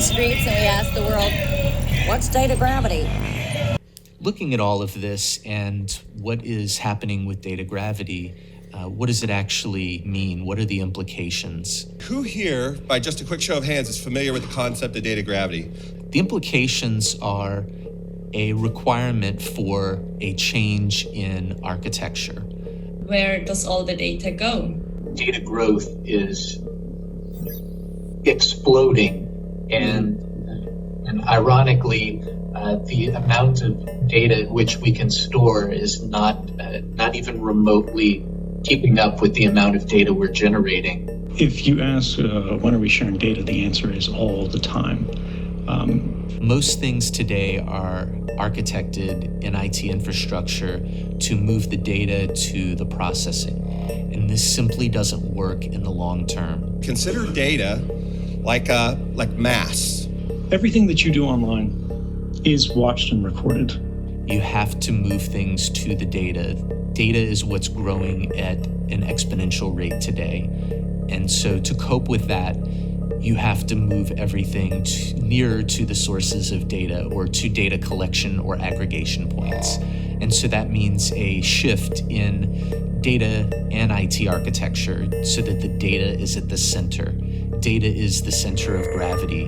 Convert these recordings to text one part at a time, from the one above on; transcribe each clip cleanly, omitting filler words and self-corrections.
streets and we ask the world, what's data gravity? Looking at all of this and what is happening with data gravity, what does it actually mean? What are the implications? Who here, by just a quick show of hands, is familiar with the concept of data gravity? The implications are a requirement for a change in architecture. Where does all the data go? Data growth is exploding, and ironically, the amount of data which we can store is not even remotely keeping up with the amount of data we're generating. If you ask when are we sharing data, the answer is all the time. Most things today are architected in IT infrastructure to move the data to the processing, and this simply doesn't work in the long term. Consider data like mass. Everything that you do online is watched and recorded. You have to move things to the data. Data is what's growing at an exponential rate today. And so to cope with that, you have to move everything nearer to the sources of data or to data collection or aggregation points. And so that means a shift in data and IT architecture so that the data is at the center. Data is the center of gravity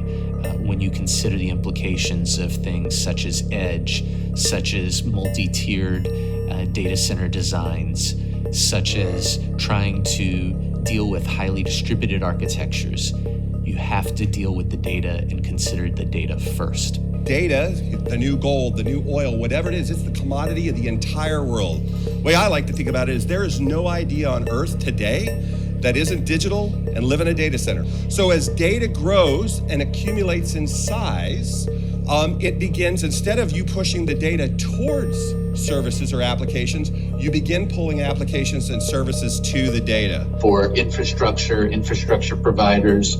when you consider the implications of things such as edge, such as multi-tiered data center designs, such as trying to deal with highly distributed architectures. You have to deal with the data and consider the data first. Data, the new gold, the new oil, whatever it is, it's the commodity of the entire world. The way I like to think about it is there is no idea on Earth today that isn't digital and live in a data center. So as data grows and accumulates in size, it begins, instead of you pushing the data towards services or applications, you begin pulling applications and services to the data. For infrastructure providers,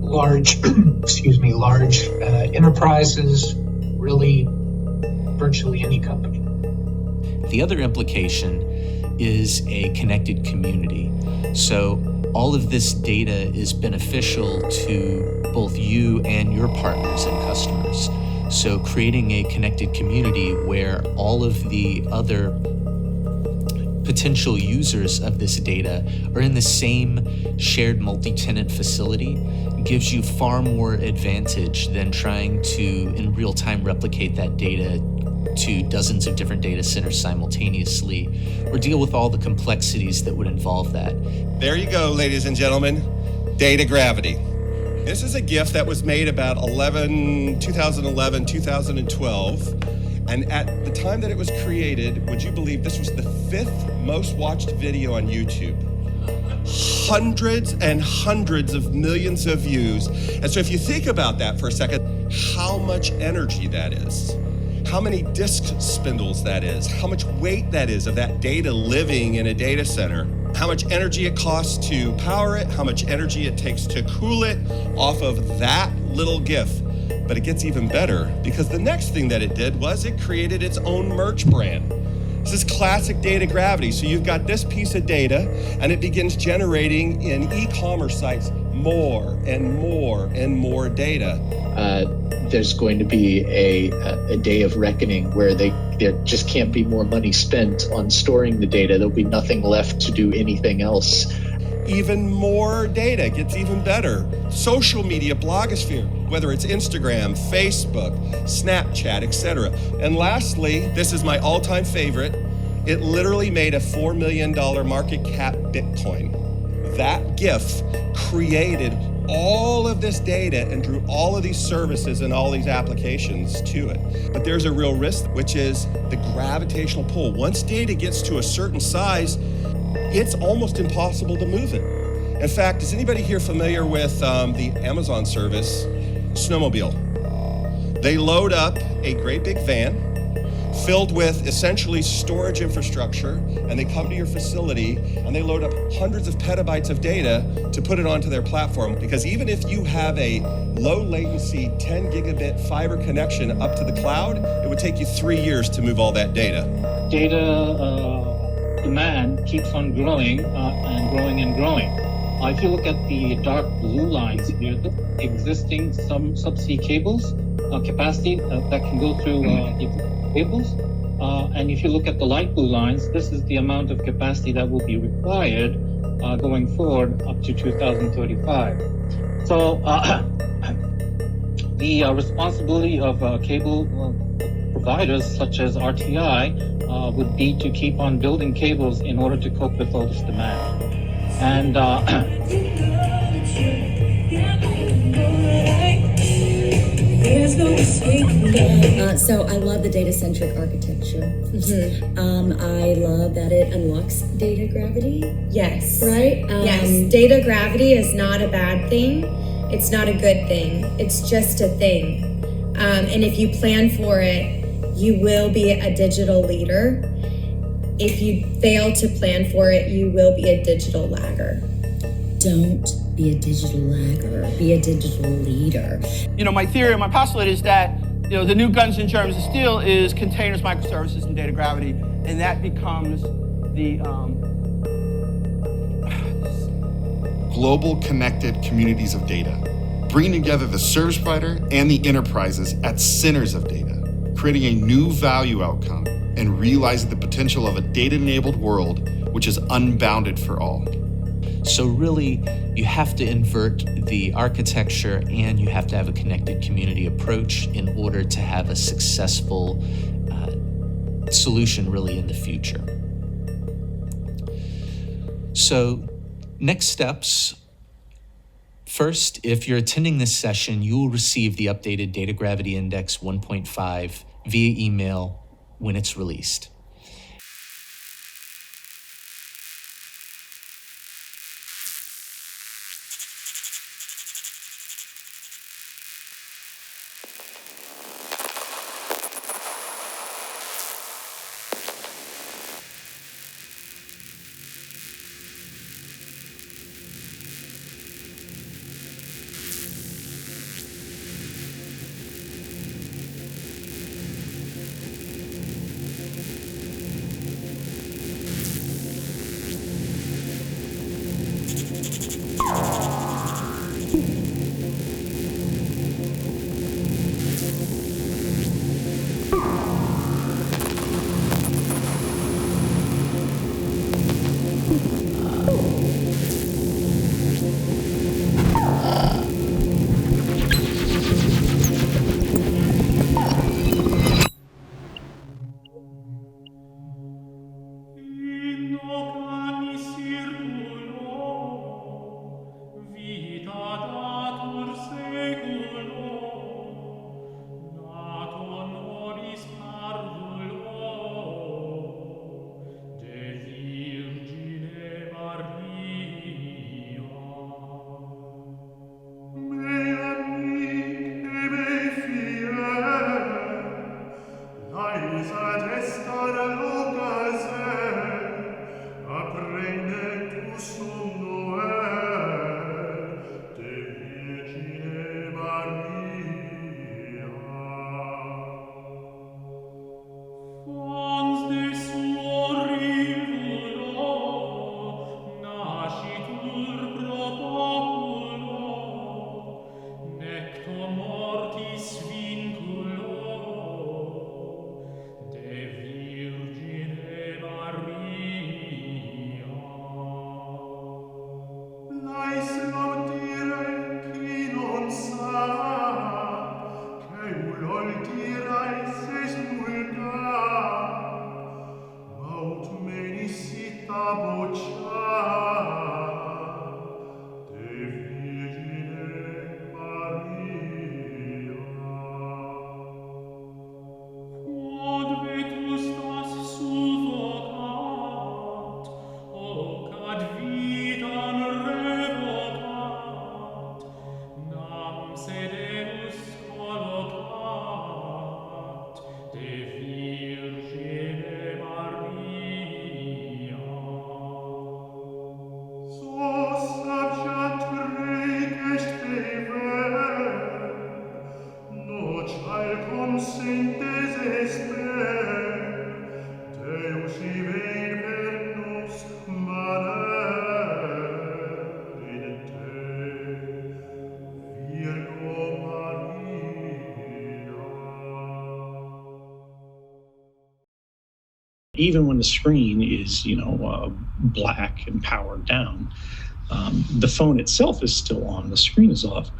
large enterprises, really virtually any company. The other implication is a connected community. So all of this data is beneficial to both you and your partners and customers. So creating a connected community where all of the other potential users of this data are in the same shared multi-tenant facility gives you far more advantage than trying to, in real time, replicate that data to dozens of different data centers simultaneously, or deal with all the complexities that would involve that. There you go, ladies and gentlemen, data gravity. This is a GIF that was made about 2011, 2012. And at the time that it was created, would you believe this was the 5th most watched video on YouTube? Hundreds and hundreds of millions of views. And so if you think about that for a second, how much energy that is, how many disk spindles that is, how much weight that is of that data living in a data center, how much energy it costs to power it, how much energy it takes to cool it off of that little GIF. But it gets even better because the next thing that it did was it created its own merch brand. This is classic data gravity. So you've got this piece of data and it begins generating in e-commerce sites more and more and more data. There's going to be a day of reckoning where there just can't be more money spent on storing the data. There'll be nothing left to do anything else. Even more data gets even better. Social media, blogosphere, whether it's Instagram, Facebook, Snapchat, etc. And lastly, this is my all-time favorite. It literally made a $4 million market cap Bitcoin. That GIF created all of this data and drew all of these services and all these applications to it. But there's a real risk, which is the gravitational pull. Once data gets to a certain size, it's almost impossible to move it. In fact, is anybody here familiar with the Amazon service, Snowmobile? They load up a great big van filled with essentially storage infrastructure, and they come to your facility and they load up hundreds of petabytes of data to put it onto their platform. Because even if you have a low latency 10 gigabit fiber connection up to the cloud, it would take you 3 years to move all that data. Data demand keeps on growing and growing and growing. If you look at the dark blue lines here, the existing some subsea cables capacity that can go through the cables. And if you look at the light blue lines, this is the amount of capacity that will be required going forward up to 2035. So the responsibility of cable providers such as RTI would be to keep on building cables in order to cope with all this demand. And so I love the data-centric architecture. I love that it unlocks data gravity. Yes. Right? Yes. Data gravity is not a bad thing. It's not a good thing. It's just a thing. And if you plan for it, you will be a digital leader. If you fail to plan for it, you will be a digital lagger. Don't be a digital lagger. Be a digital leader. My theory, my postulate is that, the new guns and germs of steel is containers, microservices, and data gravity, and that becomes the global connected communities of data, bringing together the service provider and the enterprises at centers of data, creating a new value outcome and realizing the potential of a data-enabled world which is unbounded for all. So really, you have to invert the architecture and you have to have a connected community approach in order to have a successful solution really in the future. So next steps. First, if you're attending this session, you will receive the updated Data Gravity Index 1.5 via email when it's released. Even when the screen is, black and powered down, the phone itself is still on, the screen is off.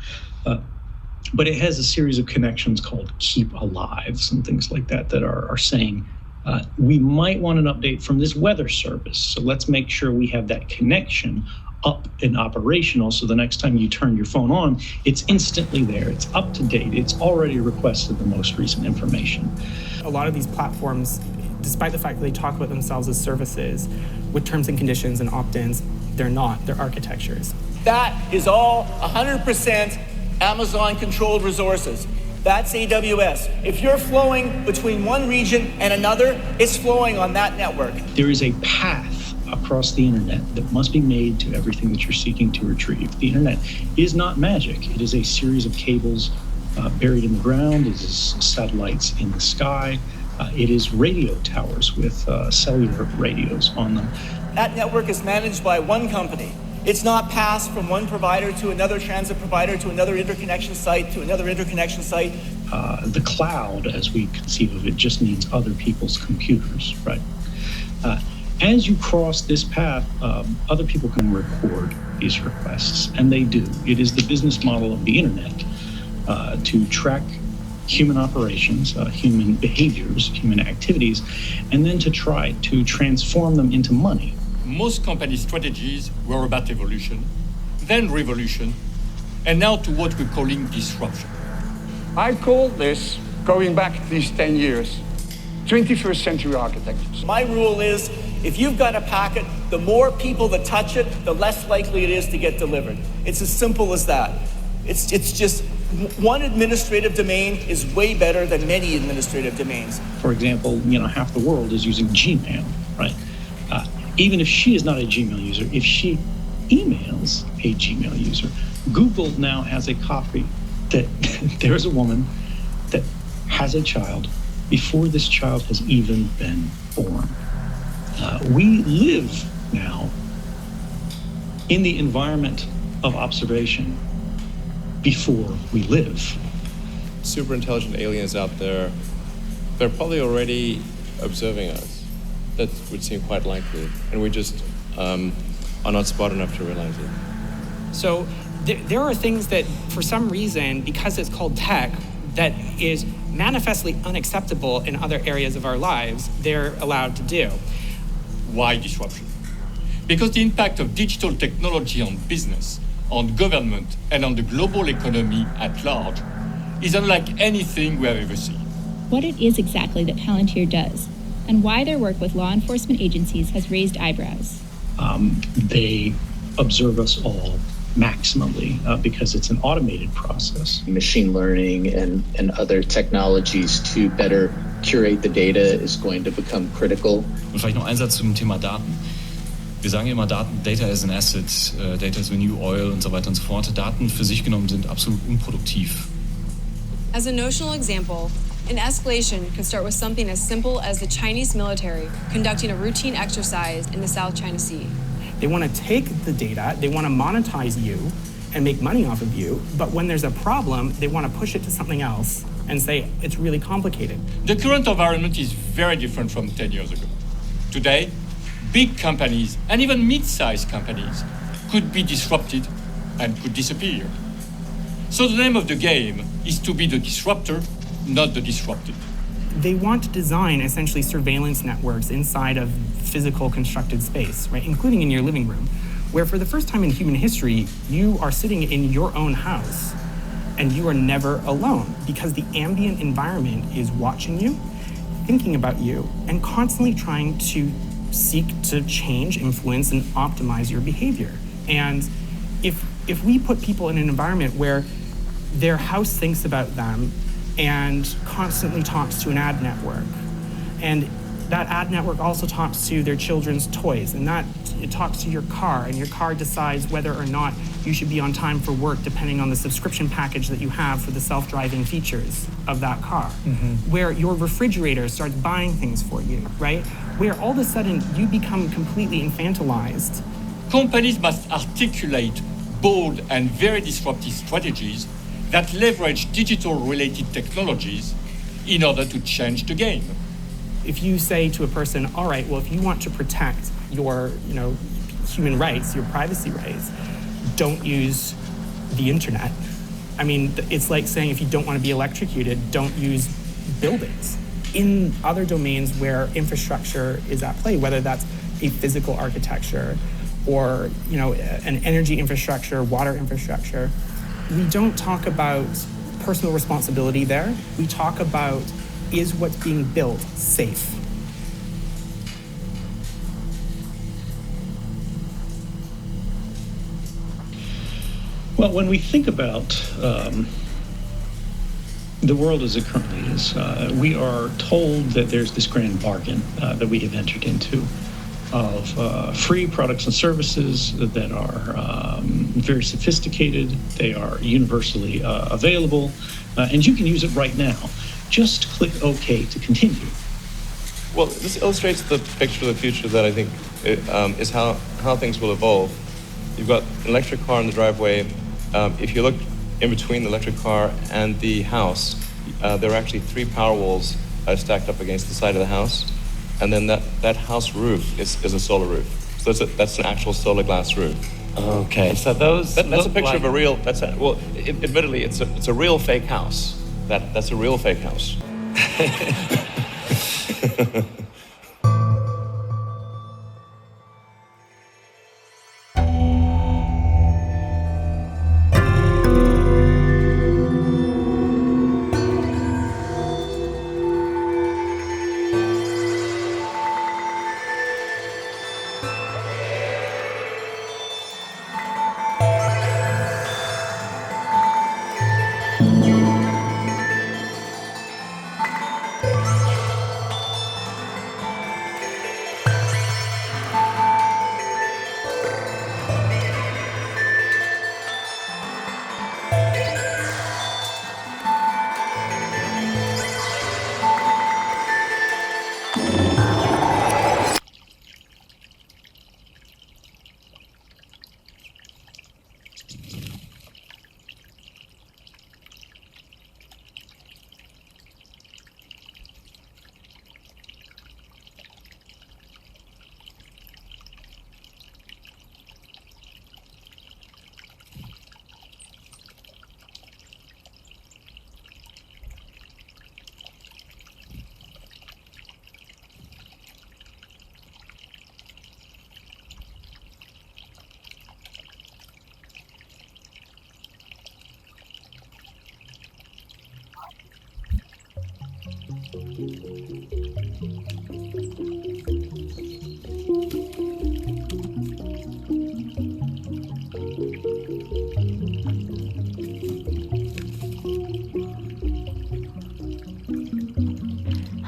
But it has a series of connections called keep alives and things like that are saying, we might want an update from this weather service. So let's make sure we have that connection up and operational, so the next time you turn your phone on, it's instantly there, it's up to date, it's already requested the most recent information. A lot of these platforms, despite the fact that they talk about themselves as services with terms and conditions and opt-ins, they're not, they're architectures. That is all 100% Amazon-controlled resources. That's AWS. If you're flowing between one region and another, it's flowing on that network. There is a path across the internet that must be made to everything that you're seeking to retrieve. The internet is not magic. It is a series of cables buried in the ground. It is satellites in the sky. It is radio towers with cellular radios on them. That network is managed by one company. It's not passed from one provider to another transit provider to another interconnection site to another interconnection site. The cloud, as we conceive of it, just means other people's computers, right? As you cross this path, other people can record these requests, and they do. It is the business model of the internet to track human operations, human behaviors, human activities, and then to try to transform them into money. Most company strategies were about evolution, then revolution, and now to what we're calling disruption. I call this, going back these 10 years, 21st century architectures. My rule is, if you've got a packet, the more people that touch it, the less likely it is to get delivered. It's as simple as that. It's just one administrative domain is way better than many administrative domains. For example, half the world is using Gmail, right? Even if she is not a Gmail user, if she emails a Gmail user, Google now has a copy that there is a woman that has a child before this child has even been born. We live now in the environment of observation before we live. Super intelligent aliens out there, they're probably already observing us. That would seem quite likely. And we just are not smart enough to realize it. So there are things that, for some reason, because it's called tech, that is manifestly unacceptable in other areas of our lives, they're allowed to do. Why disruption? Because the impact of digital technology on business, on government, and on the global economy at large is unlike anything we have ever seen. What it is exactly that Palantir does, and why their work with law enforcement agencies has raised eyebrows. They observe us all maximally because it's an automated process. Machine learning and other technologies to better curate the data is going to become critical. Und vielleicht noch ein Satz zum Thema Daten. Wir sagen immer, Data is an asset, Data is the new oil und so weiter und so fort. Daten für sich genommen sind absolut unproduktiv. As a notional example, an escalation could start with something as simple as the Chinese military conducting a routine exercise in the South China Sea. They want to take the data, they want to monetize you and make money off of you, but when there's a problem, they want to push it to something else and say it's really complicated. The current environment is very different from 10 years ago. Today, big companies and even mid-sized companies could be disrupted and could disappear. So the name of the game is to be the disruptor, not the disrupted. They want to design essentially surveillance networks inside of physical constructed space, right, including in your living room, where for the first time in human history, you are sitting in your own house and you are never alone because the ambient environment is watching you, thinking about you, and constantly trying to seek to change, influence, and optimize your behavior. And if we put people in an environment where their house thinks about them and constantly talks to an ad network, and that ad network also talks to their children's toys, and that it talks to your car, and your car decides whether or not you should be on time for work depending on the subscription package that you have for the self-driving features of that car, where your refrigerator starts buying things for you, right? Where all of a sudden you become completely infantilized. Companies must articulate bold and very disruptive strategies that leverage digital-related technologies in order to change the game. if you say to a person, all right, well, if you want to protect your, human rights, your privacy rights, don't use the internet. I mean, it's like saying if you don't want to be electrocuted, don't use buildings. In other domains where infrastructure is at play, whether that's a physical architecture or, an energy infrastructure, water infrastructure, we don't talk about personal responsibility there. We talk about, is what's being built safe? Well, when we think about the world as it currently is, we are told that there's this grand bargain that we have entered into of free products and services that are very sophisticated, they are universally available, and you can use it right now. Just click OK to continue. Well, this illustrates the picture of the future that I think is how things will evolve. You've got an electric car in the driveway. If you look in between the electric car and the house, there are actually 3 power walls stacked up against the side of the house. And then that house roof is a solar roof. So that's an actual solar glass roof. Okay, so those that's a picture of a real. Admittedly, it's a real fake house. That's a real fake house.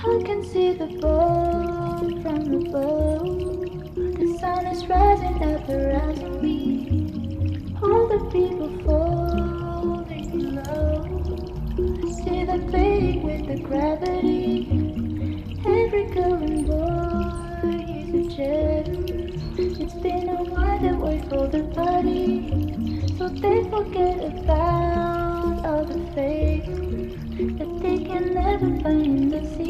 I can see the boat from above. The sun is rising at the rising beam. All the people falling in love. I see them playing with the gravity. Every girl and boy is a gem. It's been a while that wait for the party, so they forget about all the fake that they can never find in the sea.